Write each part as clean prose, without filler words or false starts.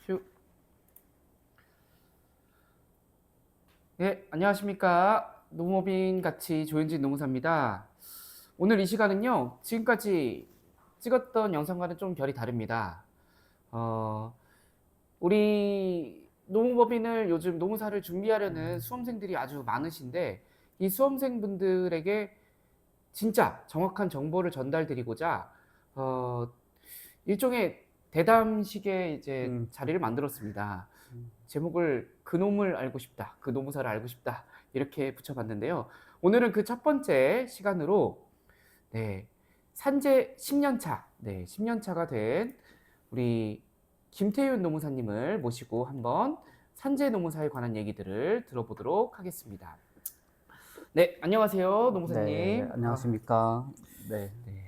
휴. 네, 안녕하십니까. 농업인 같이 조현진 농사입니다. 오늘 이 시간은요, 지금까지 찍었던 영상과는 좀 결이 다릅니다. 어, 우리 농업인을 요즘 농사를 준비하려는 수험생들이 아주 많으신데, 이 수험생분들에게 진짜 정확한 정보를 전달드리고자, 어, 일종의 대담식의 이제 음, 자리를 만들었습니다. 음, 제목을 그놈을 알고 싶다, 그 노무사를 알고 싶다 이렇게 붙여봤는데요. 오늘은 그 첫 번째 시간으로 네, 산재 10년차, 네, 10년차가 된 우리 김태윤 노무사님을 모시고 한번 산재 노무사에 관한 얘기들을 들어보도록 하겠습니다. 네, 안녕하세요, 네, 노무사님. 안녕하십니까. 네, 네.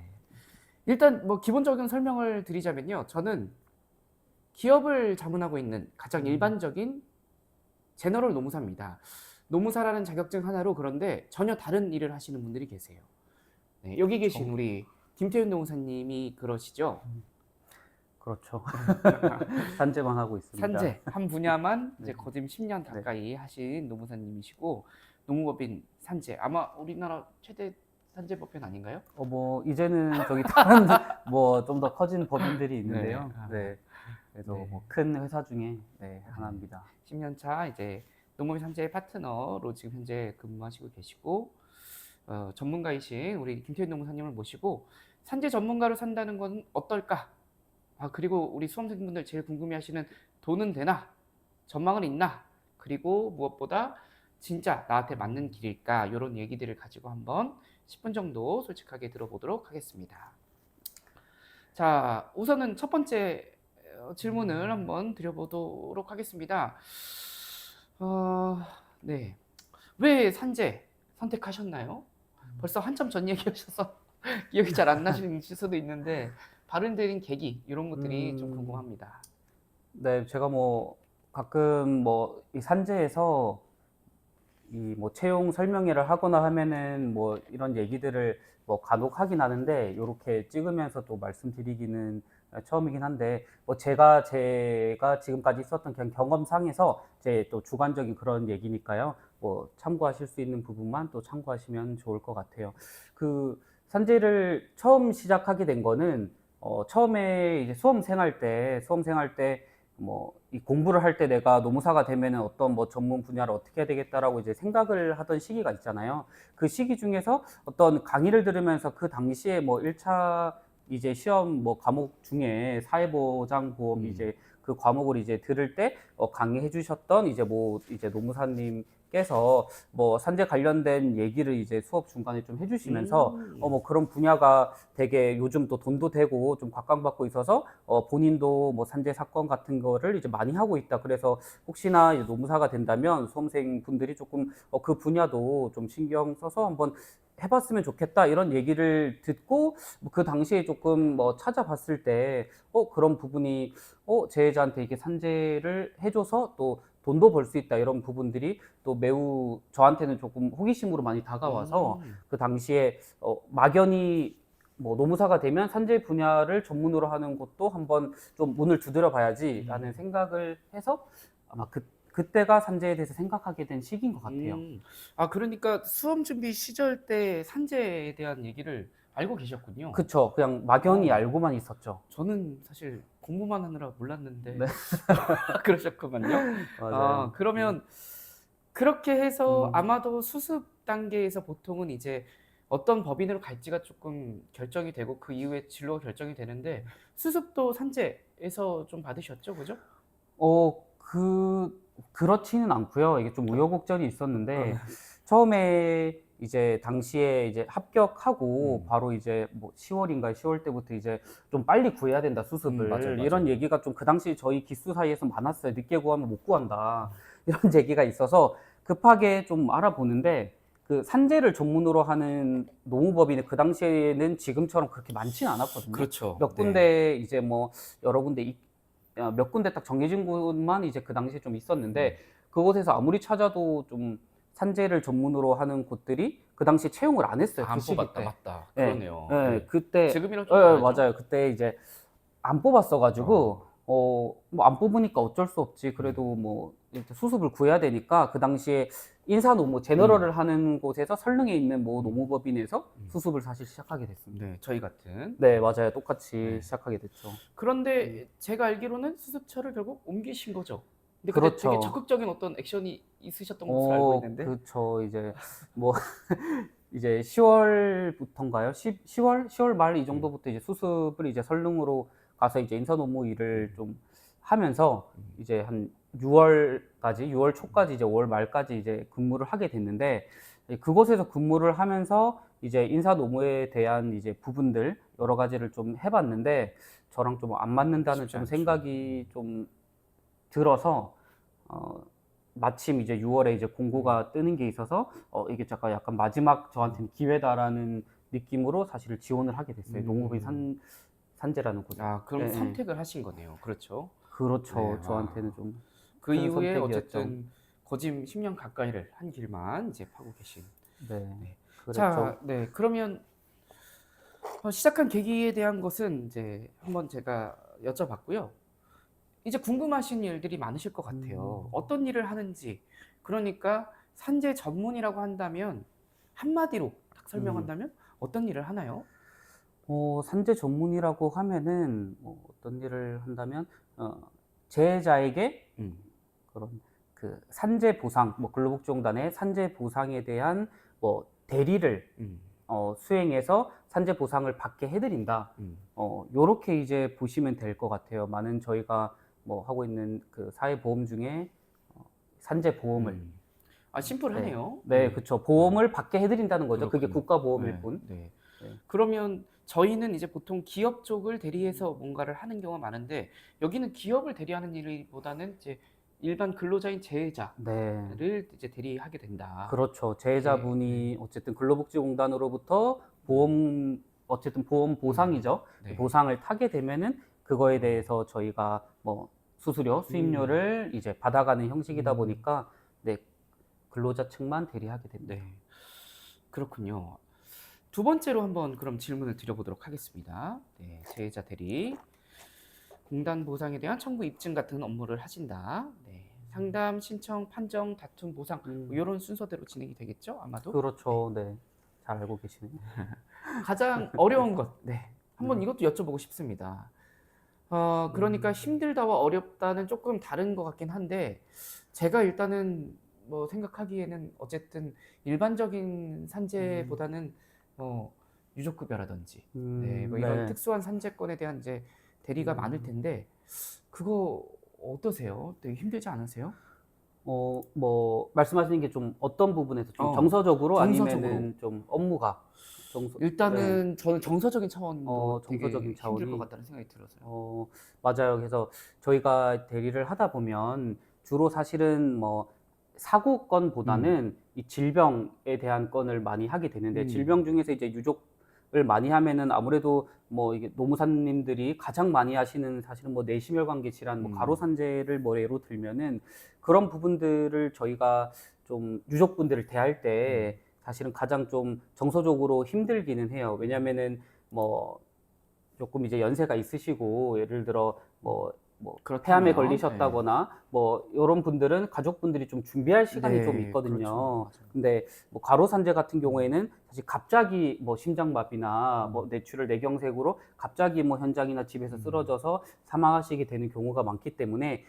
일단 뭐 기본적인 설명을 드리자면요. 저는 기업을 자문하고 있는 가장 음, 일반적인 제너럴 노무사입니다. 노무사라는 자격증 하나로 그런데 전혀 다른 일을 하시는 분들이 계세요. 네, 여기 계신 정, 우리 김태윤 노무사님이 그러시죠? 그렇죠. 산재만 하고 있습니다. 산재 한 분야만 네, 이제 거진 10년 네. 가까이 하신 노무사님이시고 농무법인 산재 아마 우리나라 최대 산재법인 아닌가요? 뭐, 이제는 저기 다른, 뭐, 좀 더 커진 법인들이 네, 있는데요. 네, 그래도 네, 뭐, 큰 회사 중에, 네, 하나입니다. 10년 차 이제 농무법인 산재 파트너로 지금 현재 근무하시고 계시고 전문가이신 우리 김태윤 노무사님을 모시고 산재 전문가로 산다는 건 어떨까? 그리고 우리 수험생분들 제일 궁금해하시는 돈은 되나? 전망은 있나? 그리고 무엇보다 진짜 나한테 맞는 길일까? 이런 얘기들을 가지고 한번 10분 정도 솔직하게 들어보도록 하겠습니다. 자, 우선은 첫 번째 질문을 한번 드려보도록 하겠습니다. 어, 네. 왜 산재 선택하셨나요? 벌써 한참 전 얘기하셔서 기억이 잘 안 나실 수도 있는데 발언드린 계기 이런 것들이 좀 음, 궁금합니다. 네, 제가 뭐, 가끔 뭐, 이 산재에서 이 뭐 채용 설명회를 하거나 하면은 뭐 이런 얘기들을 뭐 간혹 하긴 하는데 요렇게 찍으면서 또 말씀드리기는 처음이긴 한데 뭐 제가 지금까지 있었던 그냥 경험상에서 제 또 주관적인 그런 얘기니까요. 뭐 참고하실 수 있는 부분만 또 참고하시면 좋을 것 같아요. 그 산재를 처음 시작하게 된 거는 처음에 이제 수험 생활 때 뭐 이 공부를 할 때 내가 노무사가 되면은 어떤 뭐 전문 분야를 어떻게 해야 되겠다라고 이제 생각을 하던 시기가 있잖아요. 그 시기 중에서 어떤 강의를 들으면서 그 당시에 뭐 1차 이제 시험 뭐 과목 중에 사회보장보험 음. 이제 그 과목을 이제 들을 때 강의해 주셨던 이제 뭐 이제 노무사님께서 뭐 산재 관련된 얘기를 이제 수업 중간에 좀 해주시면서 음. 뭐 그런 분야가 되게 요즘 또 돈도 되고 좀 각광받고 있어서 본인도 뭐 산재 사건 같은 거를 이제 많이 하고 있다. 그래서 혹시나 이제 노무사가 된다면 수험생 분들이 조금 그 분야도 좀 신경 써서 한번 해봤으면 좋겠다 이런 얘기를 듣고 그 당시에 조금 뭐 찾아봤을 때 그런 부분이 제자한테 이렇게 산재를 해줘서 또 돈도 벌 수 있다 이런 부분들이 또 매우 저한테는 조금 호기심으로 많이 다가와서 음. 그 당시에 막연히 뭐 노무사가 되면 산재 분야를 전문으로 하는 것도 한번 좀 문을 두드려 봐야지라는 음. 생각을 해서 아마 그때가 산재에 대해서 생각하게 된 시기인 것 같아요. 음. 그러니까 수험 준비 시절 때 산재에 대한 얘기를 알고 계셨군요. 그쵸. 그냥 막연히 어. 알고만 있었죠. 저는 사실 공부만 하느라 몰랐는데 네, 그러셨구만요. 맞아요. 그러면 그렇게 해서 음. 아마도 수습 단계에서 보통은 이제 어떤 법인으로 갈지가 조금 결정이 되고 그 이후에 진로가 결정이 되는데 수습도 산재에서 좀 받으셨죠, 그죠? 어, 그렇지는 않고요. 이게 좀 우여곡절이 어. 있었는데, 처음에 이제 당시에 이제 합격하고 음. 바로 이제 뭐 10월인가 10월 때부터 이제 좀 빨리 구해야 된다, 맞아요, 수습을. 이런 맞아요. 얘기가 좀 그 당시 저희 기수 사이에서 많았어요. 늦게 구하면 못 구한다. 이런 얘기가 있어서 급하게 좀 알아보는데, 그 산재를 전문으로 하는 노무법인이 그 당시에는 지금처럼 그렇게 많지는 않았거든요. 그렇죠. 몇 네. 군데 이제 뭐 여러 군데 몇 군데 딱 정해진 곳만 이제 그 당시에 좀 있었는데 음. 그곳에서 아무리 찾아도 좀 산재를 전문으로 하는 곳들이 그 당시에 채용을 안 했어요. 그 안 시기 뽑았다. 때. 맞다. 예. 그러네요. 예. 예. 그때 지금이랑 좀 다르죠? 맞아요. 그때 이제 안 뽑았어 어. 가지고 뭐 안 뽑으니까 어쩔 수 없지. 그래도 뭐 이렇게 수습을 구해야 되니까 그 당시에 인사노무 제너럴을 하는 곳에서 설릉에 있는 모 노무법인에서 수습을 사실 시작하게 됐습니다. 네, 저희 같은. 네, 맞아요. 똑같이 네. 시작하게 됐죠. 그런데 제가 알기로는 수습처를 결국 옮기신 거죠. 근데 그때 되게 그렇죠. 적극적인 어떤 액션이 있으셨던 것으로 알고 있는데. 그렇죠. 이제 뭐 이제 10월부터인가요? 10월 말 이 정도부터 이제 수습을 이제 설릉으로 가서 이제 인사노무 일을 좀 하면서 이제 한 6월까지, 6월 초까지 이제 5월 말까지 이제 근무를 하게 됐는데, 그곳에서 근무를 하면서 이제 인사노무에 대한 이제 부분들 여러 가지를 좀 해봤는데 저랑 좀 안 맞는다는 쉽지 좀 않죠. 생각이 좀 들어서 마침 이제 6월에 이제 공고가 뜨는 게 있어서 이게 약간 마지막 저한테는 기회다라는 느낌으로 사실 지원을 하게 됐어요. 노무법인 산재라는 곳에. 아, 그럼 예, 예. 선택을 하신 거네요. 그렇죠. 그렇죠. 네, 와. 저한테는 좀 그 큰 이후에 선택이었죠. 어쨌든 거짐 10년 가까이를 한 길만 이제 파고 계신. 네, 그랬죠. 자, 네. 그러면 시작한 계기에 대한 것은 이제 한번 제가 여쭤봤고요. 이제 궁금하신 일들이 많으실 것 같아요. 어떤 일을 하는지. 그러니까 산재 전문이라고 한다면 한마디로 딱 설명한다면 어떤 일을 하나요? 산재 전문이라고 하면은 어떤 일을 한다면 재해자에게 음. 그런 그 산재 보상, 뭐 근로복지공단의 산재 보상에 대한 뭐 대리를 음. 수행해서 산재 보상을 받게 해드린다. 요렇게 이제 보시면 될 것 같아요. 많은 저희가 뭐 하고 있는 그 사회보험 중에 산재 보험을 아, 심플하네요. 네, 그렇죠. 보험을 받게 해드린다는 거죠. 그게 그렇군요. 국가보험일 네, 뿐. 네. 네. 그러면 저희는 이제 보통 기업 쪽을 대리해서 뭔가를 하는 경우가 많은데 여기는 기업을 대리하는 일보다는 이제 일반 근로자인 재해자를 네, 이제 대리하게 된다. 그렇죠. 재해자분이 어쨌든 근로복지공단으로부터 어쨌든 보험 보상이죠. 네. 보상을 타게 되면은 그거에 대해서 저희가 뭐 수수료, 수임료를 이제 받아가는 형식이다 보니까 네, 근로자 측만 대리하게 됩니다. 네. 그렇군요. 두 번째로 한번 그럼 질문을 드려보도록 하겠습니다. 네, 재해자 대리. 공단 보상에 대한 청구 입증 같은 업무를 하신다. 네. 상담, 신청, 판정, 다툼, 보상 뭐 이런 순서대로 진행이 되겠죠? 아마도. 그렇죠. 네. 잘 알고 계시네요. 가장 어려운 것. 네. 한번 이것도 여쭤보고 싶습니다. 그러니까 힘들다와 어렵다는 조금 다른 것 같긴 한데 제가 일단은 뭐 생각하기에는 어쨌든 일반적인 산재보다는 유족급여라든지 네, 뭐 이런 네. 특수한 산재권에 대한 이제 대리가 많을 텐데 그거 어떠세요? 되게 힘들지 않으세요? 뭐 말씀하시는 게 좀 어떤 부분에서 좀 어, 정서적으로 정서적으로. 아니면은 좀 업무가 네. 일단은 저는 정서적인 차원도 정서적인 되게 힘들 것 차원이 같다는 생각이 들어서요. 맞아요. 그래서 저희가 대리를 하다 보면 주로 사실은 뭐 사고 건보다는 이 질병에 대한 건을 많이 하게 되는데 질병 중에서 이제 유족을 많이 하면은 아무래도 뭐 이게 노무사님들이 가장 많이 하시는 사실은 뭐 내시멸관계 질환, 뭐 가로산재를 뭐 예로 들면은 그런 부분들을 저희가 좀 유족분들을 대할 때 사실은 가장 좀 정서적으로 힘들기는 해요. 왜냐면은 뭐 조금 이제 연세가 있으시고 예를 들어 뭐 폐암에 그렇다면 걸리셨다거나 뭐 요런 분들은 가족분들이 좀 준비할 시간이 좀 그렇죠. 있거든요. 맞아요. 근데 뭐 가로산재 같은 경우에는 사실 갑자기 뭐 심장마비나 뭐 뇌출혈 뇌경색으로 갑자기 뭐 현장이나 집에서 쓰러져서 사망하시게 되는 경우가 많기 때문에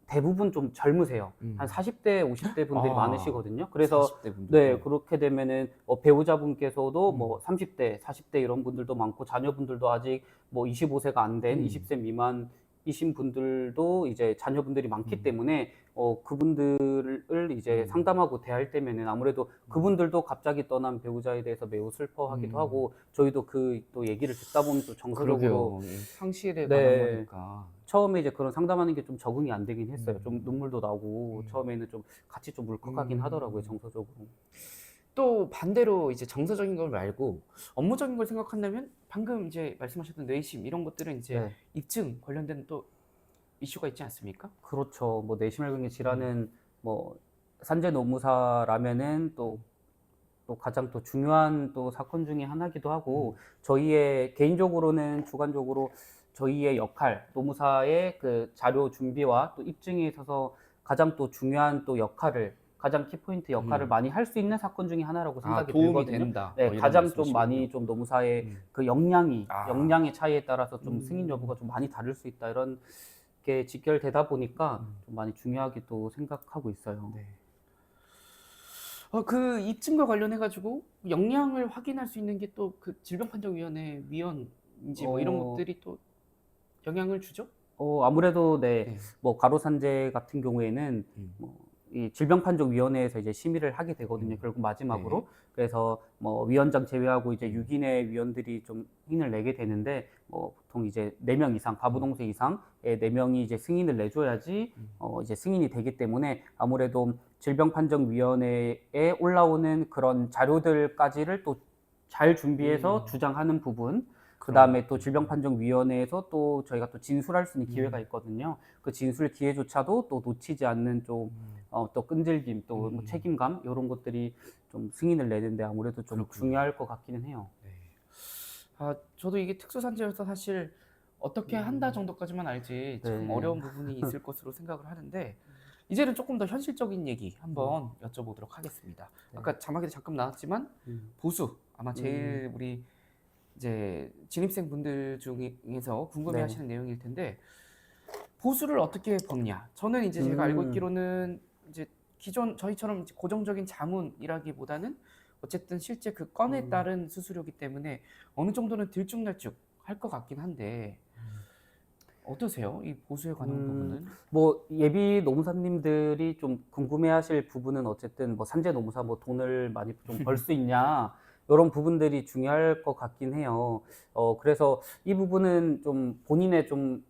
대부분 좀 젊으세요. 한 40대, 50대 분들이 많으시거든요. 그래서 40대 분들. 네, 그렇게 되면은 배우자분께서도 뭐 30대, 40대 이런 분들도 많고 자녀분들도 아직 뭐 25세가 안 된 20세 미만이신 분들도 이제 자녀분들이 많기 때문에 그분들을 이제 상담하고 대할 때면은 아무래도 그분들도 갑자기 떠난 배우자에 대해서 매우 슬퍼하기도 하고 저희도 그 또 얘기를 듣다 보면 또 정서적으로 그러게요. 이 상실에 네. 관한 거니까. 처음에 이제 그런 상담하는 게 좀 적응이 안 되긴 했어요. 좀 눈물도 나고 처음에는 좀 같이 좀 울컥하긴 하더라고요, 정서적으로. 또 반대로 이제 정서적인 걸 말고 업무적인 걸 생각한다면 방금 이제 말씀하셨던 뇌심 이런 것들은 이제 네. 입증 관련된 또 이슈가 있지 않습니까? 그렇죠. 뭐 내시멸관계 질환은 뭐 산재 노무사라면은 또 가장 또 중요한 또 사건 중에 하나기도 하고 저희의 개인적으로는 주관적으로 저희의 역할, 노무사의 그 자료 준비와 또 입증에 있어서 가장 또 중요한 또 역할을 가장 키포인트 역할을 많이 할 수 있는 사건 중에 하나라고 생각이 도움이 들거든요. 된다. 네, 뭐 이런 가장 좀 말씀이시군요. 많이 좀 노무사의 음. 그 역량의 아. 차이에 따라서 좀 승인 여부가 좀 많이 다를 수 있다 이런 게 직결되다 보니까 좀 많이 중요하게 또 생각하고 있어요. 네. 그 입증과 관련해 가지고 역량을 확인할 수 있는 게 또 그 질병판정위원회 위원인지 뭐 이런 어, 것들이 또 영향을 주죠? 아무래도 네, 네. 뭐 가로산재 같은 경우에는 음. 뭐 이 질병판정위원회에서 이제 심의를 하게 되거든요. 결국 마지막으로. 네. 그래서 뭐 위원장 제외하고 이제 음. 6인의 위원들이 좀 승인을 내게 되는데 뭐 보통 이제 4명 이상, 가부동세 이상의 4명이 이제 승인을 내줘야지 이제 승인이 되기 때문에 아무래도 질병판정위원회에 올라오는 그런 자료들까지를 또 잘 준비해서 주장하는 부분, 그다음에 또 질병판정위원회에서 또 저희가 또 진술할 수 있는 기회가 있거든요. 그 진술 기회조차도 또 놓치지 않는 좀 또 끈질김, 또 뭐 책임감 이런 것들이 좀 승인을 내는데 아무래도 좀 그렇군요. 중요할 것 같기는 해요. 네. 저도 이게 특수산재여서 사실 어떻게 한다 정도까지만 알지 참 네. 어려운 부분이 있을 것으로 생각을 하는데 이제는 조금 더 현실적인 얘기 한번 여쭤보도록 하겠습니다. 아까 자막에도 잠깐 나왔지만 보수 아마 제일 우리 이제 신입생 분들 중에서 궁금해하시는 내용일 텐데 보수를 어떻게 벗냐? 저는 이제 제가 알고 있기로는 이제 기존 저희처럼 이제 고정적인 자문이라기보다는 어쨌든 실제 그 건에 따른 수수료이기 때문에 어느 정도는 들쭉날쭉 할 것 같긴 한데 어떠세요? 이 보수에 관한 부분은? 뭐 예비 노무사님들이 좀 궁금해하실 부분은 어쨌든 뭐 산재 노무사 뭐 돈을 많이 좀 벌 수 있냐 이런 부분들이 중요할 것 같긴 해요. 그래서 이 부분은 좀 본인의 좀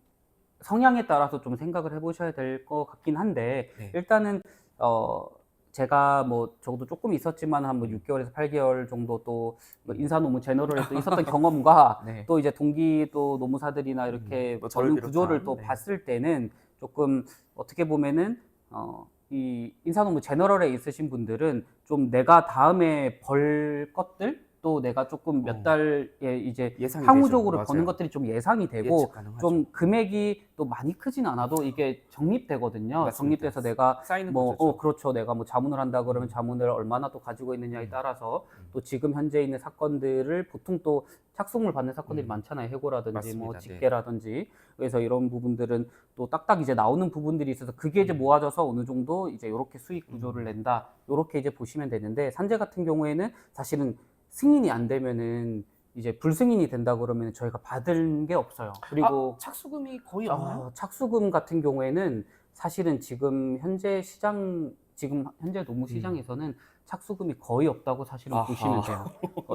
성향에 따라서 좀 생각을 해보셔야 될 것 같긴 한데 네. 일단은 제가 뭐 적어도 조금 있었지만 한 뭐 6개월에서 8개월 정도 또뭐 인사노무 제너럴에 또 있었던 경험과 네. 또 이제 동기 또 노무사들이나 이렇게 뭐 저를 버는 구조를 비롯한, 또 네. 봤을 때는 조금 어떻게 보면은 이 인사노무 제너럴에 있으신 분들은 좀 내가 다음에 벌 것들 또 내가 조금 몇 달에 이제 예상이 향후적으로 되죠. 버는 맞아요. 것들이 좀 예상이 예측 되고 가능하죠. 좀 금액이 또 많이 크진 않아도 이게 적립되거든요. 맞습니다. 적립돼서 내가 쌓이는 뭐 구조죠. 그렇죠. 내가 뭐 자문을 한다 그러면 자문을 얼마나 또 가지고 있느냐에 따라서 또 지금 현재 있는 사건들을 보통 또 착수금을 받는 사건들이 많잖아요. 해고라든지 뭐 맞습니다. 네. 직계라든지. 그래서 이런 부분들은 또 딱딱 이제 나오는 부분들이 있어서 그게 이제 모아져서 어느 정도 이제 요렇게 수익 구조를 낸다. 요렇게 이제 보시면 되는데 산재 같은 경우에는 사실은 승인이 안 되면은 이제 불승인이 된다 그러면 저희가 받은 게 없어요. 그리고 착수금이 거의 없나요? 착수금 같은 경우에는 사실은 지금 현재 노무 시장에서는 착수금이 거의 없다고 사실은 아하. 보시면 돼요.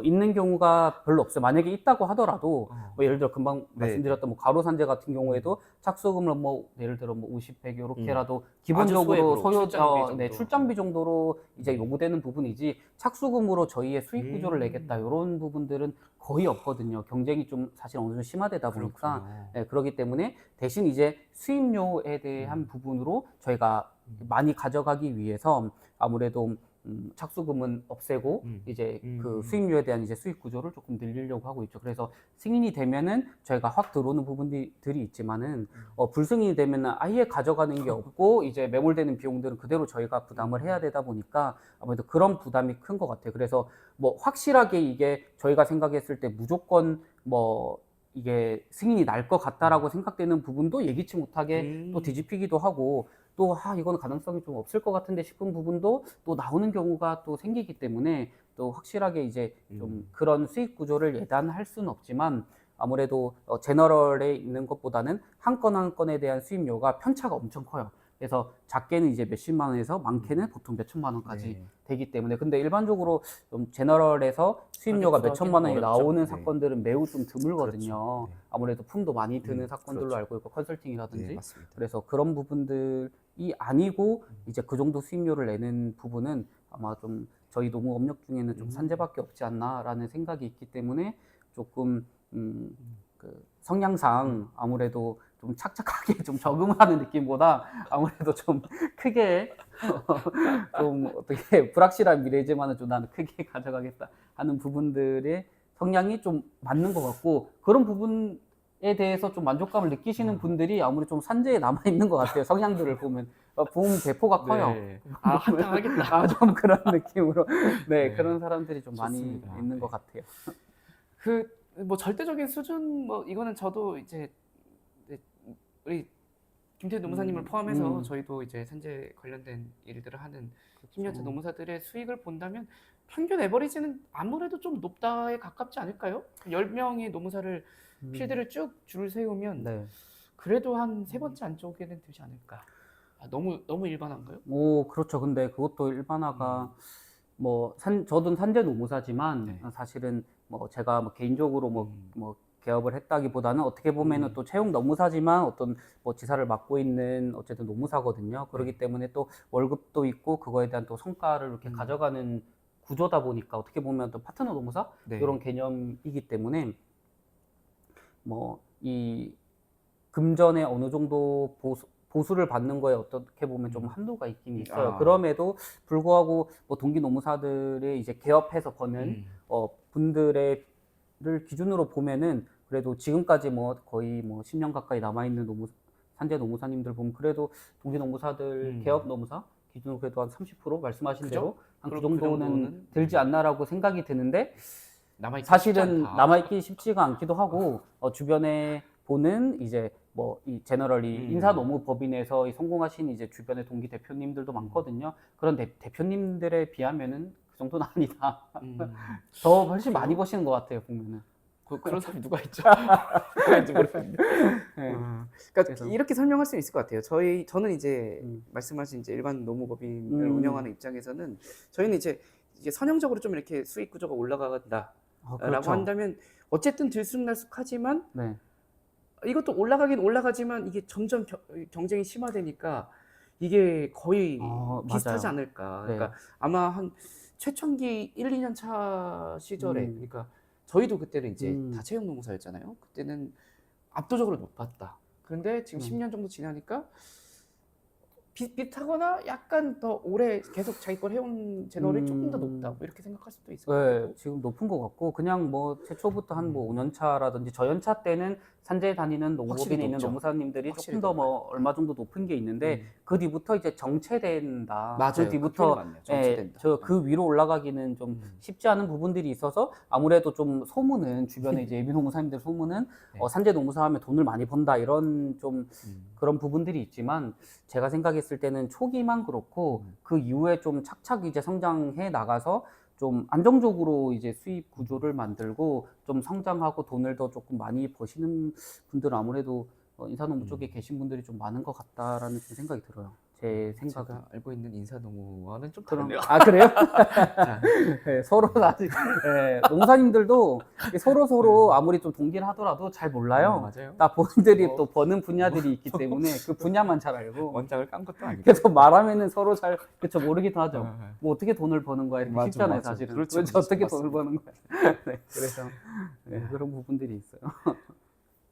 있는 경우가 별로 없어요. 만약에 있다고 하더라도 뭐 예를 들어 금방 네. 말씀드렸던 뭐 가로산재 같은 경우에도 착수금을 뭐 예를 들어 뭐 50, 100 이렇게라도 아주 기본적으로 소액으로, 출장비 정도. 출장비 정도로 이제 요구되는 부분이지 착수금으로 저희의 수익 구조를 내겠다 이런 부분들은 거의 없거든요. 경쟁이 좀 사실 어느 정도 심화되다 보니까 그렇군요. 네, 그렇기 때문에 대신 이제 수입료에 대한 부분으로 저희가 많이 가져가기 위해서 아무래도 착수금은 없애고 이제 그 수입료에 대한 이제 수익 구조를 조금 늘리려고 하고 있죠. 그래서 승인이 되면은 저희가 확 들어오는 부분들이 있지만은 불승인이 되면은 아예 가져가는 게 없고 이제 매몰되는 비용들은 그대로 저희가 부담을 해야 되다 보니까 아무래도 그런 부담이 큰 것 같아요. 그래서 뭐 확실하게 이게 저희가 생각했을 때 무조건 뭐 이게 승인이 날 것 같다라고 생각되는 부분도 예기치 못하게 또 뒤집히기도 하고 또 이거는 가능성이 좀 없을 것 같은데 싶은 부분도 또 나오는 경우가 또 생기기 때문에 또 확실하게 이제 좀 그런 수익 구조를 예단할 수는 없지만 아무래도 제너럴에 있는 것보다는 한 건 한 건에 대한 수입료가 편차가 엄청 커요. 그래서 작게는 이제 몇십만 원에서 많게는 보통 몇천만 원까지 네. 되기 때문에 근데 일반적으로 좀 제너럴에서 수입료가 그렇게 몇천만 원이 어렵죠. 나오는 네. 사건들은 매우 좀 드물거든요. 그렇죠. 네. 아무래도 품도 많이 드는 사건들로 그렇죠. 알고 있고 컨설팅이라든지 네, 맞습니다. 그래서 그런 부분들이 아니고 이제 그 정도 수입료를 내는 부분은 아마 좀 저희 노무 업력 중에는 좀 산재밖에 없지 않나라는 생각이 있기 때문에 조금 그 성향상 아무래도 좀 착착하게 좀 적응하는 느낌보다 아무래도 좀 크게 좀 어떻게 불확실한 미래지만은 좀 나는 크게 가져가겠다 하는 부분들의 성향이 좀 맞는 것 같고 그런 부분에 대해서 좀 만족감을 느끼시는 분들이 아무리 좀 산재에 남아 있는 것 같아요. 성향들을 보면 붐 배포가 커요. 네. 아, 한탕하겠다. 아, 좀 그런 느낌으로 네, 네. 그런 사람들이 좀 좋습니다. 많이 있는 네. 것 같아요. 그 뭐 절대적인 수준 뭐 이거는 저도 이제 네, 우리 김태현 노무사님을 포함해서 저희도 이제 산재 관련된 일들을 하는 10년차 노무사들의 수익을 본다면 평균 에버리지는 아무래도 좀 높다에 가깝지 않을까요? 10명의 노무사를 필드를 쭉 줄을 세우면 네. 그래도 한 세 번째 안쪽에는 들지 않을까. 아, 너무 일반한가요? 오, 그렇죠. 근데 그것도 일반화가 뭐 저도 산재 노무사지만 네. 사실은 뭐 제가 뭐 개인적으로 뭐 개업을 했다기보다는 어떻게 보면은 또 채용 노무사지만 어떤 뭐 지사를 맡고 있는 어쨌든 노무사거든요. 그렇기 때문에 또 월급도 있고 그거에 대한 또 성과를 이렇게 가져가는 구조다 보니까 어떻게 보면 또 파트너 노무사 네. 이런 개념이기 때문에 뭐 이 금전에 어느 정도 보수를 받는 거에 어떻게 보면 좀 한도가 있긴 있어요. 아. 그럼에도 불구하고 뭐 동기 노무사들의 이제 개업해서 버는 분들의 를 기준으로 보면은 그래도 지금까지 뭐 거의 뭐 10년 가까이 남아 있는 산재 노무사님들 보면 그래도 동기 노무사들 개업 노무사 기준으로 그래도 한 30% 말씀하신 그죠? 대로 한 그 그 정도는 정도는 들지 않나라고 생각이 드는데 남아있기 쉽지 사실은 않다. 남아있기 쉽지가 않기도 하고 주변에 보는 이제 뭐 이 제너럴리 인사노무법인에서 성공하신 이제 주변의 동기 대표님들도 많거든요. 그런 대표님들에 비하면은 그 정도는 아니다. 더 훨씬 많이 버시는 것 같아요, 보면은. 그런 사람이 누가 있죠? 누가 있는지 모르겠는데. 네. 그러니까 그래서- 이렇게 설명할 수 있을 것 같아요. 저는 이제 말씀하신 이제 일반 노무법인을 운영하는 입장에서는 저희는 이제 선형적으로 좀 이렇게 수익 구조가 올라간다라고 그렇죠. 한다면 어쨌든 들쑥날쑥하지만 네. 이것도 올라가긴 올라가지만 이게 점점 경쟁이 심화되니까 이게 거의 비슷하지 맞아요. 않을까. 네. 그러니까 아마 한 최첨기 1, 2년 차 시절에 그러니까 저희도 그때는 이제 다 채용 노무사였잖아요. 그때는 압도적으로 높았다. 그런데 지금 10년 정도 지나니까 비슷하거나 약간 더 오래 계속 자기 걸 해온 제너럴이 조금 더 높다. 뭐 이렇게 생각할 수도 있을 것 네, 같고. 지금 높은 것 같고 그냥 뭐 최초부터 한 뭐 5년 차라든지 저연차 때는 산재 다니는 확실히 노무법인에 있는 높죠. 노무사님들이 확실히 조금 더 뭐 얼마 정도 높은 게 있는데 그 뒤부터 이제 정체된다. 맞아요. 그 뒤부터 맞네요. 정체된다. 그 위로 올라가기는 좀 쉽지 않은 부분들이 있어서 아무래도 좀 소문은 주변에 이제 예비 노무사님들 소문은 산재 노무사 하면 돈을 많이 번다 이런 좀 그런 부분들이 있지만 제가 생각했을 때는 초기만 그렇고 그 이후에 좀 착착 이제 성장해 나가서 좀 안정적으로 이제 수입 구조를 만들고 좀 성장하고 돈을 더 조금 많이 버시는 분들은 아무래도 인사노무 쪽에 계신 분들이 좀 많은 것 같다라는 좀 생각이 들어요. 제 생각은. 제가 알고 있는 인사노무와는 좀 그럼, 다르네요. 아, 그래요? 네, 서로 아직, 노무사님들도 서로 아무리 좀 동기를 하더라도 잘 몰라요. 맞아요. 다 본인들이 또 버는 분야들이 있기 때문에 그 분야만 잘 알고. 원장을 깐 것도 아니고. 그래서 말하면은 서로 잘, 그쵸, 모르기도 하죠. 네. 뭐 어떻게 돈을 버는 거야. 이렇게 맞아, 쉽잖아요, 맞아. 사실은. 그렇죠, 도대체 그렇죠. 어떻게 맞습니다. 돈을 버는 거야. 네, 그래서 그런 부분들이 있어요.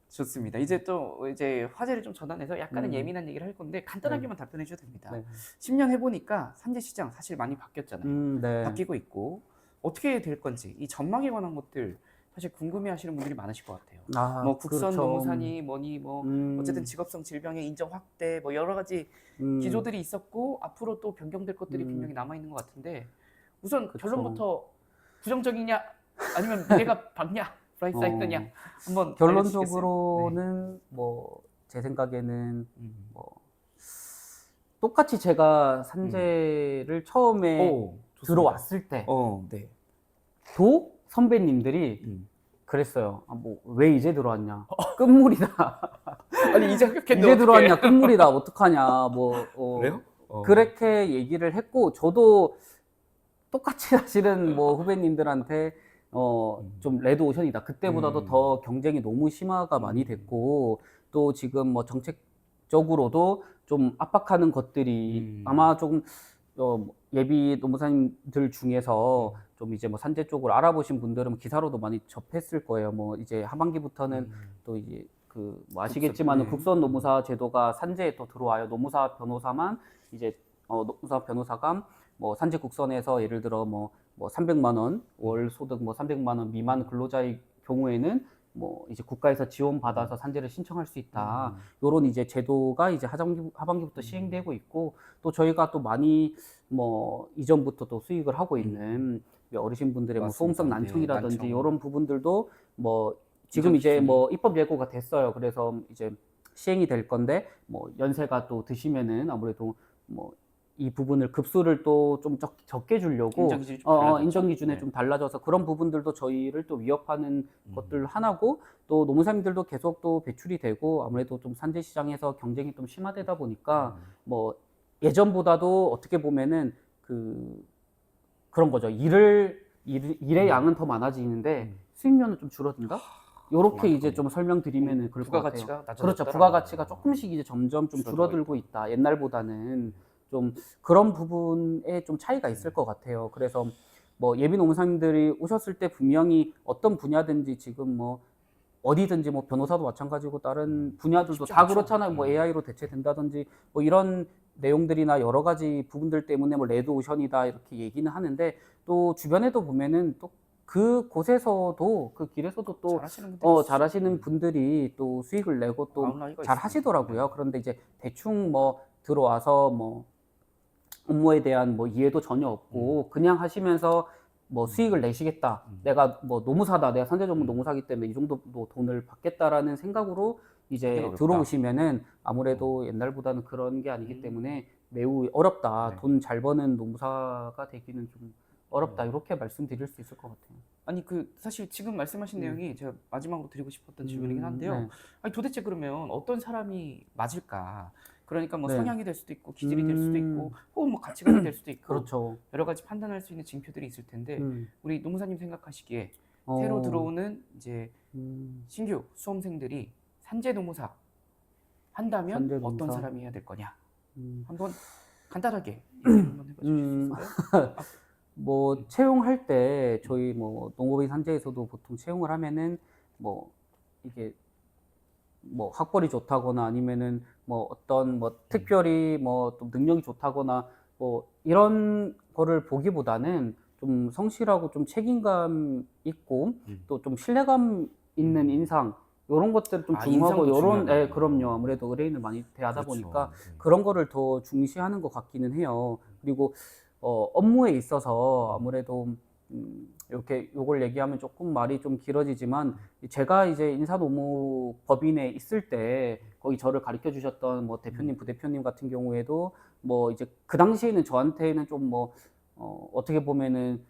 좋습니다. 이제 또 이제 화제를 좀 전환해서 약간은 예민한 얘기를 할 건데 간단하게만 답변해 주셔도 됩니다. 네. 10년 해보니까 산재 시장 사실 많이 바뀌었잖아요. 네. 바뀌고 있고 어떻게 될 건지 이 전망에 관한 것들 사실 궁금해하시는 분들이 많으실 것 같아요. 아, 뭐 국선 그렇죠. 노무사니 뭐니 뭐 어쨌든 직업성 질병의 인정 확대 뭐 여러 가지 기조들이 있었고 앞으로 또 변경될 것들이 분명히 남아 있는 것 같은데 우선 그쵸. 결론부터 부정적이냐 아니면 미래가 밝냐 브라이트 사이드냐 한번 결론적으로는 뭐 제 생각에는 뭐 똑같이 제가 산재를 처음에 오, 좋습니다. 들어왔을 때도 네. 선배님들이 그랬어요. 아, 뭐 왜 이제 들어왔냐? 끝물이다. 아니 이제 합격했는데 이제 들어왔냐? 끝물이다. 어떡하냐? 뭐 그래요? 그렇게 얘기를 했고 저도 똑같이 사실은 뭐 후배님들한테 좀 레드 오션이다. 그때보다도 더 경쟁이 너무 심화가 많이 됐고 또 지금 뭐 정책적으로도 좀 압박하는 것들이 아마 조금 예비 노무사님들 중에서 좀 이제 뭐 산재 쪽으로 알아보신 분들은 기사로도 많이 접했을 거예요. 뭐 이제 하반기부터는 또 이제 그 뭐 아시겠지만 국선 노무사 제도가 산재에 또 들어와요. 노무사 변호사만 이제 노무사 변호사가 뭐 산재 국선에서 예를 들어 뭐 300만 원 월 소득 뭐 300만 원 미만 근로자의 경우에는 뭐 이제 국가에서 지원받아서 산재를 신청할 수 있다. 요런 이제 제도가 이제 하반기부터 시행되고 있고, 또 저희가 또 많이 뭐 이전부터 또 수익을 하고 있는 어르신분들의 뭐 맞습니다. 소음성 네, 난청이라든지 난청. 요런 부분들도 뭐 지금 이전 이제 기준이. 뭐 입법 예고가 됐어요. 그래서 이제 시행이 될 건데, 뭐 연세가 또 드시면은 아무래도 뭐 이 부분을 급수를 또 좀 적게 주려고 인정 기준이 좀 달라졌죠? 인정 기준에 네. 좀 달라져서 그런 부분들도 저희를 또 위협하는 것들 하나고, 또 노무사님들도 계속 또 배출이 되고, 아무래도 좀 산재 시장에서 경쟁이 좀 심화되다 보니까 뭐 예전보다도 어떻게 보면은 그런 거죠. 일의 양은 더 많아지는데 수익률은 좀 줄어든다? 요렇게 이제 좀 설명드리면은 그럴 것 같아요. 부가가치가 낮아졌더라. 그렇죠. 부가가치가 조금씩 이제 점점 좀 줄어들고 있다. 옛날보다는 좀 그런 부분에 좀 차이가 있을 것 같아요. 그래서 뭐 예비 노무사님들이 오셨을 때 분명히 어떤 분야든지 지금 뭐 어디든지 뭐 변호사도 마찬가지고 다른 분야들도 쉽지 다 않죠. 그렇잖아요. 뭐 AI로 대체된다든지 뭐 이런 내용들이나 여러 가지 부분들 때문에 뭐 레드 오션이다 이렇게 얘기는 하는데, 또 주변에도 보면은 또 그 곳에서도 그 길에서도 또 잘하시는 분들이 있으시죠. 잘하시는 분들이 또 수익을 내고 또 아웃라이어가 잘 있습니다. 하시더라고요. 그런데 이제 대충 뭐 들어와서 뭐 업무에 대한 뭐 이해도 전혀 없고 그냥 하시면서 뭐 수익을 내시겠다. 내가 뭐 노무사다. 내가 산재 전문 노무사기 때문에 이 정도 뭐 돈을 받겠다라는 생각으로 하긴 이제 어렵다. 들어오시면은 아무래도 옛날보다는 그런 게 아니기 때문에 매우 어렵다. 네. 돈 잘 버는 노무사가 되기는 좀 어렵다. 이렇게 말씀드릴 수 있을 것 같아요. 아니 사실 지금 말씀하신 내용이 제가 마지막으로 드리고 싶었던 질문이긴 한데요. 네. 아니 도대체 그러면 어떤 사람이 맞을까? 그러니까 뭐 네. 성향이 될 수도 있고 기질이 될 수도 있고 혹은 뭐 가치관이 될 수도 있고 그렇죠. 여러 가지 판단할 수 있는 징표들이 있을 텐데 우리 노무사님 생각하시기에 어, 새로 들어오는 이제 음, 신규 수험생들이 산재 노무사 한다면 산재 어떤 노무사. 사람이 해야 될 거냐? 음. 한번 간단하게 얘기 한번 해봐 주실 수 있을까요? 뭐 채용할 때 저희 뭐 농업인 산재에서도 보통 채용을 하면은 뭐 이게 뭐 학벌이 좋다거나 아니면은 뭐 어떤 뭐 특별히 뭐 또 능력이 좋다거나 뭐 이런 거를 보기보다는 좀 성실하고 좀 책임감 있고 또 좀 신뢰감 있는 인상, 요런 것들을 좀 아, 중요하고, 인상도 요런 중요하군요. 그럼요. 아무래도 의뢰인을 많이 대하다 그렇죠. 보니까 네. 그런 거를 더 중시하는 것 같기는 해요. 그리고 업무에 있어서 아무래도 이렇게 요걸 얘기하면 조금 말이 좀 길어지지만, 제가 이제 인사노무법인에 있을 때 거기 저를 가르쳐 주셨던 뭐 대표님, 부대표님 같은 경우에도 뭐 이제 그 당시에는 저한테는 좀 뭐 어떻게 보면은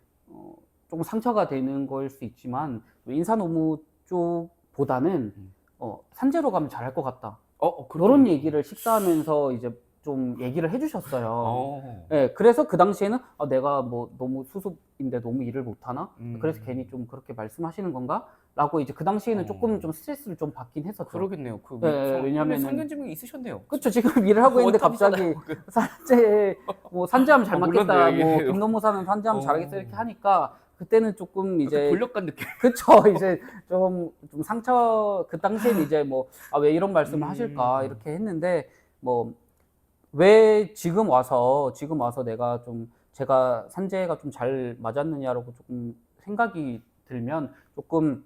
조금 상처가 되는 거일 수 있지만, 인사노무 쪽보다는 산재로 가면 잘할 것 같다. 그렇게 요런 얘기를 식사하면서 이제 좀 얘기를 해 주셨어요. 어. 예, 그래서 그 당시에는 내가 뭐 너무 수습인데 너무 일을 못하나? 그래서 괜히 좀 그렇게 말씀하시는 건가? 라고 이제 그 당시에는 조금 좀 스트레스를 좀 받긴 했었죠. 그러겠네요. 예, 왜냐면 왜냐면은- 상견증이 있으셨네요. 그쵸. 지금 일을 하고 있는데 갑자기 산재, 뭐 산재하면 잘 맞겠다. 몰랐네요, 뭐 이게. 김노무사는 산재하면 잘하겠다. 이렇게 하니까 그때는 조금 약간 이제 돌려간 느낌. 그쵸. 이제 좀 상처, 그 당시에는 이제 뭐, 왜 이런 말씀을 하실까, 이렇게 했는데, 뭐, 왜 지금 와서 제가 산재가 좀 잘 맞았느냐라고 조금 생각이 들면, 조금,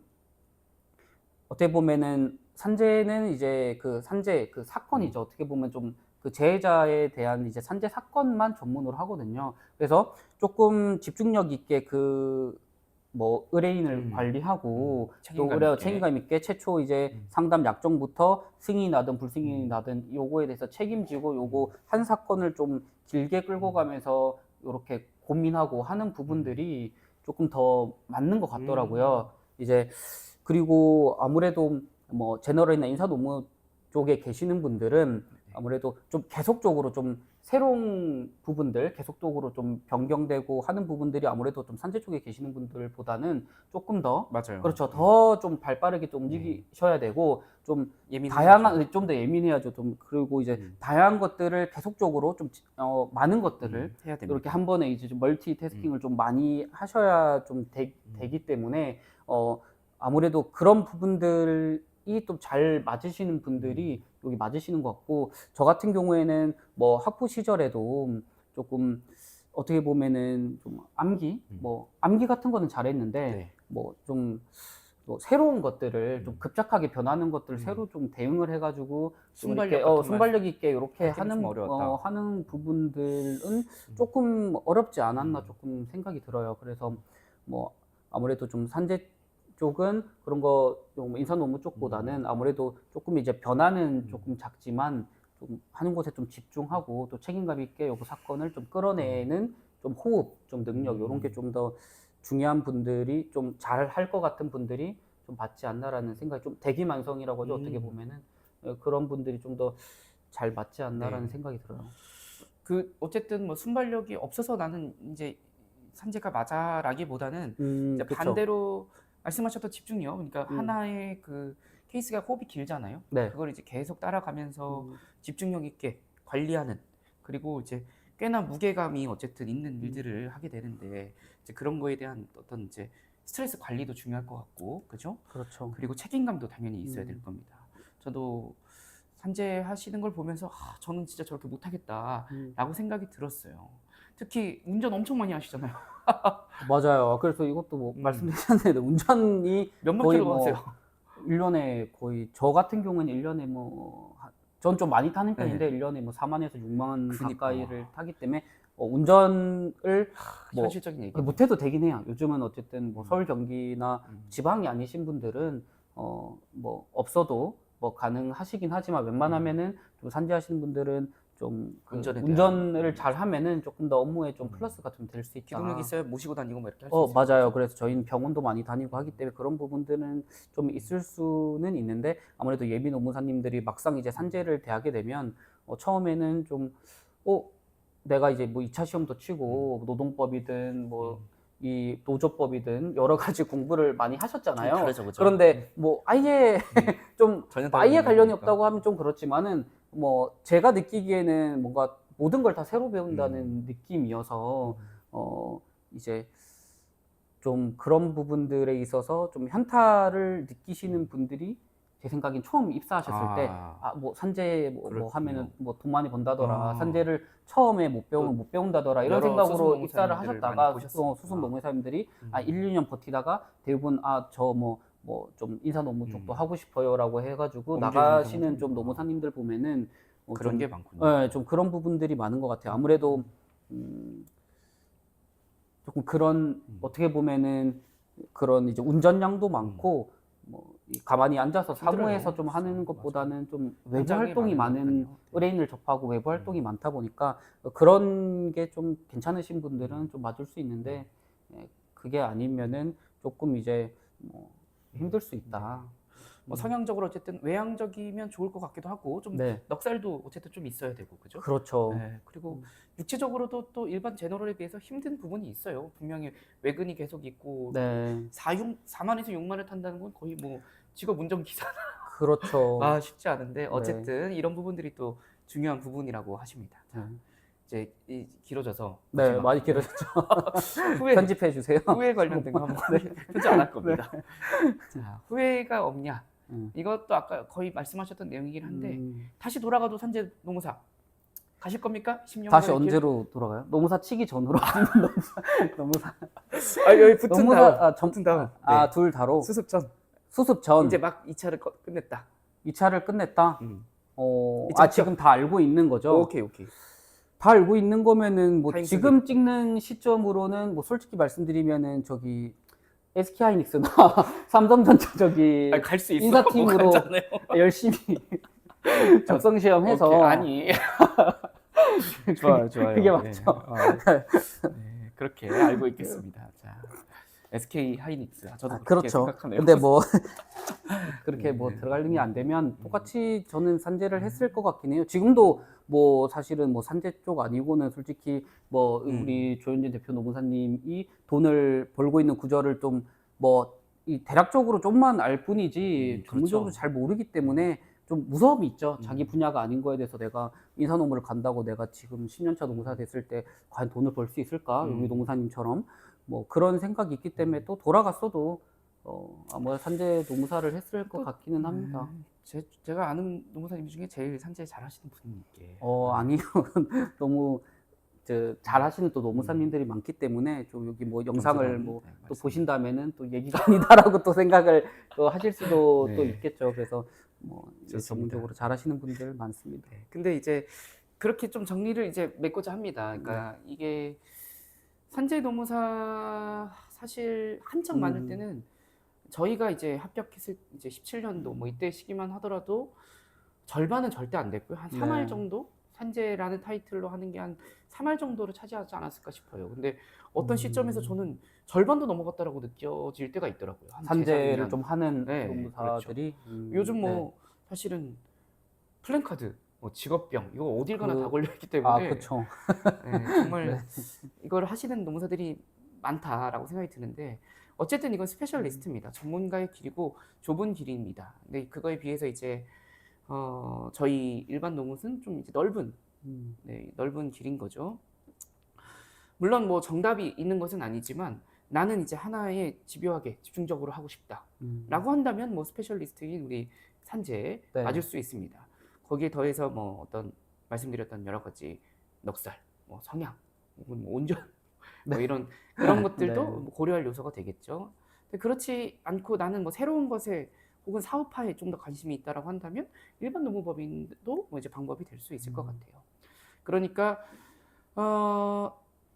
어떻게 보면은, 산재는 이제 그 사건이죠. 어떻게 보면 좀 그 재해자에 대한 이제 산재 사건만 전문으로 하거든요. 그래서 조금 집중력 있게 뭐 의뢰인을 관리하고 또 책임감 의뢰 있게. 책임감 있게 최초 이제 상담 약정부터 승인이 나든 불승인이 나든 요거에 대해서 책임지고 요거 한 사건을 좀 길게 끌고 가면서 요렇게 고민하고 하는 부분들이 조금 더 맞는 것 같더라고요. 이제 그리고 아무래도 뭐 제너럴이나 인사노무 쪽에 계시는 분들은 아무래도 좀 계속적으로 좀 새로운 부분들, 계속적으로 좀 변경되고 하는 부분들이 아무래도 좀 산재 쪽에 계시는 분들보다는 조금 더, 맞아요. 그렇죠. 더 좀 발빠르게 좀 움직이셔야 되고, 좀 예민해야죠. 좀 더 예민해야죠. 좀, 그리고 이제 다양한 것들을 계속적으로 좀, 많은 것들을 해야 됩니다. 이렇게 한 번에 이제 좀 멀티태스킹을 좀 많이 하셔야 좀 되기 때문에, 아무래도 그런 부분들이 또 잘 맞으시는 분들이 여기 맞으시는 것 같고, 저 같은 경우에는 뭐 학부 시절에도 조금 어떻게 보면은 좀 암기 같은 거는 잘했는데, 네. 뭐 좀 또 새로운 것들을 좀 음. 급작하게 변하는 것들을 음. 새로 좀 대응을 해가지고 좀 순발력 이렇게 같은 걸 순발력 있게 이렇게 하기는 좀 어려웠다. 하는 부분들은 음. 조금 어렵지 않았나 음. 조금 생각이 들어요. 그래서 뭐 아무래도 좀 산재 쪽은 그런 거 좀 인사 노무 쪽보다는 아무래도 조금 이제 변화는 조금 작지만 좀 하는 곳에 좀 집중하고 또 책임감 있게 요거 사건을 좀 끌어내는 좀 호흡, 좀 능력 요런 게 좀 더 중요한 분들이 좀 잘 할 것 같은 분들이 좀 받지 않나라는 생각이 좀 대기만성이라고 하죠. 어떻게 보면은 그런 분들이 좀 더 잘 맞지 않나라는 네. 생각이 들어요. 그 어쨌든 뭐 순발력이 없어서 나는 이제 산재가 맞아라기보다는 이제 그쵸. 반대로 말씀하셨던 집중력, 그러니까 음, 하나의 그 케이스가 호흡이 길잖아요. 네. 그걸 이제 계속 따라가면서 음, 집중력 있게 관리하는, 그리고 이제 꽤나 무게감이 어쨌든 있는 음, 일들을 하게 되는데 이제 그런 거에 대한 어떤 이제 스트레스 관리도 중요할 것 같고, 그죠? 그렇죠. 그리고 책임감도 당연히 있어야 될 음, 겁니다. 저도 산재하시는 걸 보면서 저는 진짜 저렇게 음, 못하겠다라고 생각이 들었어요. 특히 운전 엄청 많이 하시잖아요. 맞아요. 그래서 이것도 뭐 음. 말씀드렸는데 운전이 몇몇 거의 킬로 가세요? 뭐 1년에 거의 저 같은 경우는 1년에 뭐 전 좀 많이 타는 네. 편인데 1년에 뭐 4만에서 6만 가까이를 그니까. 타기 때문에 운전을 뭐 현실적인 얘기네요. 못해도 되긴 해요. 요즘은 어쨌든 뭐 음. 서울 경기나 음. 지방이 아니신 분들은 뭐 없어도 뭐 가능하시긴 하지만 웬만하면은 좀 산재하시는 분들은 좀 그 운전에 대한 운전을 잘 하면은 조금 더 업무에 좀 플러스가 좀 될 수 기동력 있다. 있어야 모시고 다니고 뭐 이렇게 할 수 있을 맞아요. 거죠. 그래서 저희는 병원도 많이 다니고 하기 때문에 그런 부분들은 좀 있을 수는 있는데 아무래도 예비 노무사님들이 막상 이제 산재를 대하게 되면 처음에는 좀 내가 이제 뭐 2차 시험도 치고 노동법이든 뭐 이 노조법이든 여러 가지 공부를 많이 좀 하셨잖아요. 다르죠, 그죠? 그런데 뭐 아예 좀 전혀 다른 아예 관련이 영역이니까. 없다고 하면 좀 그렇지만은 뭐 제가 느끼기에는 뭔가 모든 걸 다 새로 배운다는 느낌이어서 이제 좀 그런 부분들에 있어서 좀 현타를 느끼시는 분들이 제 생각엔 처음 입사하셨을 때, 아, 뭐 산재 뭐 그렇군요. 하면은 뭐 돈 많이 번다더라, 아, 산재를 처음에 못 또 배우면 못 배운다더라, 이런 여러 수습 생각으로 입사를 노무사님들을 많이 하셨다가, 수습 보셨으니까. 노무사님들이 음. 1, 2년 버티다가 대부분, 저 뭐 좀 인사 노무 쪽도 하고 싶어요라고 해가지고 옮기는 경우도 나가시는 좀 있고. 노무사님들 보면은, 그런 좀, 게 많군요. 좀 그런 부분들이 많은 것 같아요. 아무래도, 음, 조금 그런 어떻게 보면은 그런 이제 운전량도 많고 가만히 앉아서 사무에서 힘들어요. 좀 진짜. 하는 맞아요. 것보다는 좀 외부 현장에 활동이 많은 많으니까요. 네. 의뢰인을 접하고 외부 활동이 많다 보니까 그런 게 좀 괜찮으신 분들은 좀 맞을 수 있는데 그게 아니면은 조금 이제 뭐 힘들 수 네. 있다. 뭐 성향적으로 어쨌든 외향적이면 좋을 것 같기도 하고, 좀 네, 넉살도 어쨌든 좀 있어야 되고, 그죠? 그렇죠. 네. 그리고 육체적으로도 또 일반 제너럴에 비해서 힘든 부분이 있어요. 분명히 외근이 계속 있고, 또 네, 4만에서 6만을 탄다는 건 거의 뭐 직업 운전기사 그렇죠. 쉽지 않은데, 네, 어쨌든 이런 부분들이 또 중요한 부분이라고 하십니다. 네, 자, 이제 길어져서 네, 마지막 많이 길어졌죠. 후회 편집해 주세요. 후회 관련된 거 한번 편집 안 할 네. 겁니다. 자, 후회가 없냐? 음. 이것도 아까 거의 말씀하셨던 내용이긴 한데, 음. 다시 돌아가도 산재 노무사 가실 겁니까? 다시 10년간의 길? 언제로 돌아가요? 노무사 치기 전으로 노무사 여기 붙은 노무사 다음, 붙은 다음. 네. 둘 다로 수습 전. 수습 전 이제 막 2차를 끝냈다. 2차를 끝냈다. 이제 합격. 지금 다 알고 있는 거죠. 오케이, 오케이. 다 알고 있는 거면은 뭐 하이닉스에게 지금 찍는 시점으로는 뭐 솔직히 말씀드리면은 저기 SK 하이닉스나 삼성전자 저기 갈 수 있어. 못 인사팀으로 가잖아요. 열심히 적성 시험해서 오케이. 아니. 좋아요, 그게 좋아요. 네. 맞죠. 네, 그렇게 알고 있겠습니다. 자, SK 하이닉스. 저도 그렇게 그렇죠. 생각하네요. 근데 뭐 그렇게 뭐 네. 들어갈 일이 안 되면 똑같이 저는 산재를 했을 것 같긴 해요. 지금도 뭐 사실은 뭐 산재 쪽 아니고는 솔직히 뭐 우리 조현진 대표 노무사님이 돈을 벌고 있는 구조를 좀 뭐 이 대략적으로 좀만 알 뿐이지 전문적으로 그렇죠. 잘 모르기 때문에 좀 무서움이 있죠. 자기 분야가 아닌 거에 대해서 내가 인사노무를 간다고 내가 지금 10년차 노무사 됐을 때 과연 돈을 벌 수 있을까? 우리 노무사님처럼 뭐 그런 생각이 있기 때문에 또 돌아갔어도 아마 산재 노무사를 했을 것 또 같기는 합니다. 제가 아는 노무사님 중에 제일 산재 잘하시는 분이게. 아니요. 너무 잘하시는 또 노무사님들이 많기 때문에 좀 여기 뭐 영상을 뭐 네, 또 맞습니다. 보신다면은 또 얘기가 아니다라고 또 생각을 또 하실 수도 또 네. 있겠죠. 그래서 뭐 이제 좋습니다. 전문적으로 잘하시는 분들 많습니다. 네. 근데 이제 그렇게 좀 정리를 이제 맺고자 합니다. 네. 그러니까 이게 산재 노무사 사실 한창 많을 때는 저희가 이제 합격했을 이제 17년도 뭐 이때 시기만 하더라도 절반은 절대 안 됐고요. 한 3할 네. 정도 산재라는 타이틀로 하는 게 한 3할 정도를 차지하지 않았을까 싶어요. 근데 어떤 시점에서 저는 절반도 넘어갔다라고 느껴질 때가 있더라고요. 한 산재를 제4년. 좀 하는 네, 노무사들이 요즘 네. 뭐 사실은 플랜카드, 뭐 직업병 이거 어딜 가나 다 그 걸려 있기 아, 때문에 그쵸. 네, 정말 네. 이걸 하시는 노무사들이 많다라고 생각이 드는데 어쨌든 이건 스페셜리스트입니다. 전문가의 길이고 좁은 길입니다. 근데 그거에 비해서 이제 저희 일반 노무사는 좀 이제 넓은 네, 넓은 길인 거죠. 물론 뭐 정답이 있는 것은 아니지만 나는 이제 하나에 집요하게 집중적으로 하고 싶다라고 한다면 뭐 스페셜리스트인 우리 산재 네. 맞을 수 있습니다. 거기에 더해서 뭐 어떤 말씀드렸던 여러 가지 넉살, 뭐 성향, 혹은 뭐 온전 뭐 이런 그런 것들도 네. 뭐 고려할 요소가 되겠죠. 근데 그렇지 않고 나는 뭐 새로운 것에 혹은 사업화에 좀 더 관심이 있다라고 한다면 일반 노무법인도 뭐 이제 방법이 될 수 있을 것 같아요. 그러니까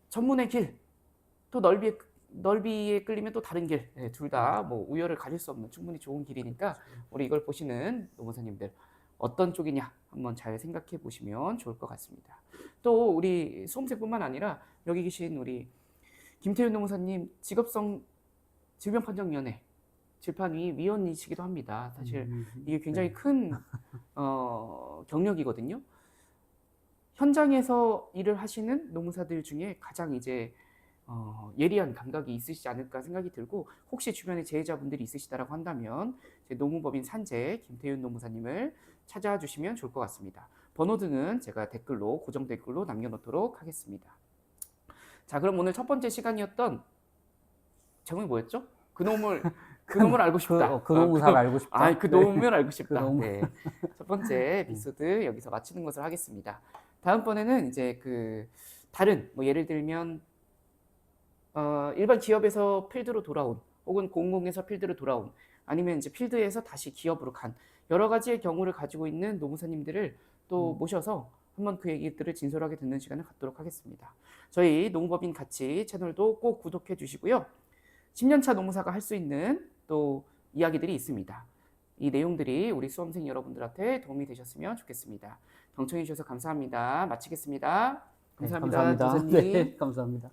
전문의 길, 또 넓이에 끌리면 또 다른 길, 둘 다 뭐 우열을 가릴 수 없는 충분히 좋은 길이니까 우리 이걸 보시는 노무사님들 어떤 쪽이냐 한번 잘 생각해 보시면 좋을 것 같습니다. 또 우리 수험생뿐만 아니라 여기 계신 우리 김태윤 노무사님 직업성 질병판정위원회 질판위 위원이시기도 합니다. 사실 이게 굉장히 네. 큰 경력이거든요. 현장에서 일을 하시는 노무사들 중에 가장 이제 예리한 감각이 있으시지 않을까 생각이 들고 혹시 주변에 재해자분들이 있으시다라고 한다면 제 노무법인 산재 김태윤 노무사님을 찾아주시면 좋을 것 같습니다. 번호등은 제가 댓글로 고정 댓글로 남겨놓도록 하겠습니다. 자, 그럼 오늘 첫 번째 시간이었던 제목이 뭐였죠? 그놈을 알고 싶다. 그 노무사를 알고 싶다. 그 놈을 알고 싶다. 놈. 네. 첫 번째 에피소드 여기서 마치는 것을 하겠습니다. 다음번에는 이제 그 다른 뭐 예를 들면 일반 기업에서 필드로 돌아온 혹은 공공에서 필드로 돌아온 아니면 이제 필드에서 다시 기업으로 간 여러 가지의 경우를 가지고 있는 노무사님들을 또 모셔서 한번 그 얘기들을 진솔하게 듣는 시간을 갖도록 하겠습니다. 저희 노무법인 같이 채널도 꼭 구독해 주시고요. 10년차 노무사가 할 수 있는 또 이야기들이 있습니다. 이 내용들이 우리 수험생 여러분들한테 도움이 되셨으면 좋겠습니다. 경청해 주셔서 감사합니다. 마치겠습니다. 감사합니다. 네, 감사합니다. 도사님. 네, 감사합니다.